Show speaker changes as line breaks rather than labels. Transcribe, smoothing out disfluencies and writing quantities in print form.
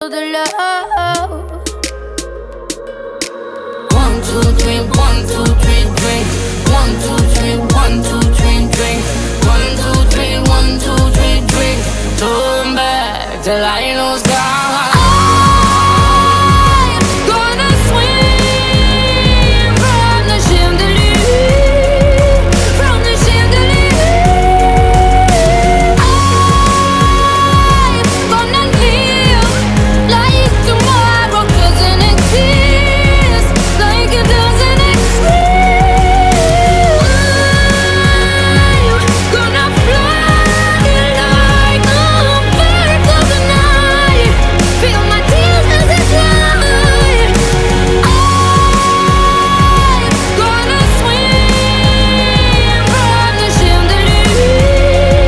the love. 1, 2, 3, 1, 2, 3, drink. 1, 2, 3, 1, 2, 3, drink. 1, 2, 3, 1, 2, 3, drink. Turn back till I lose God.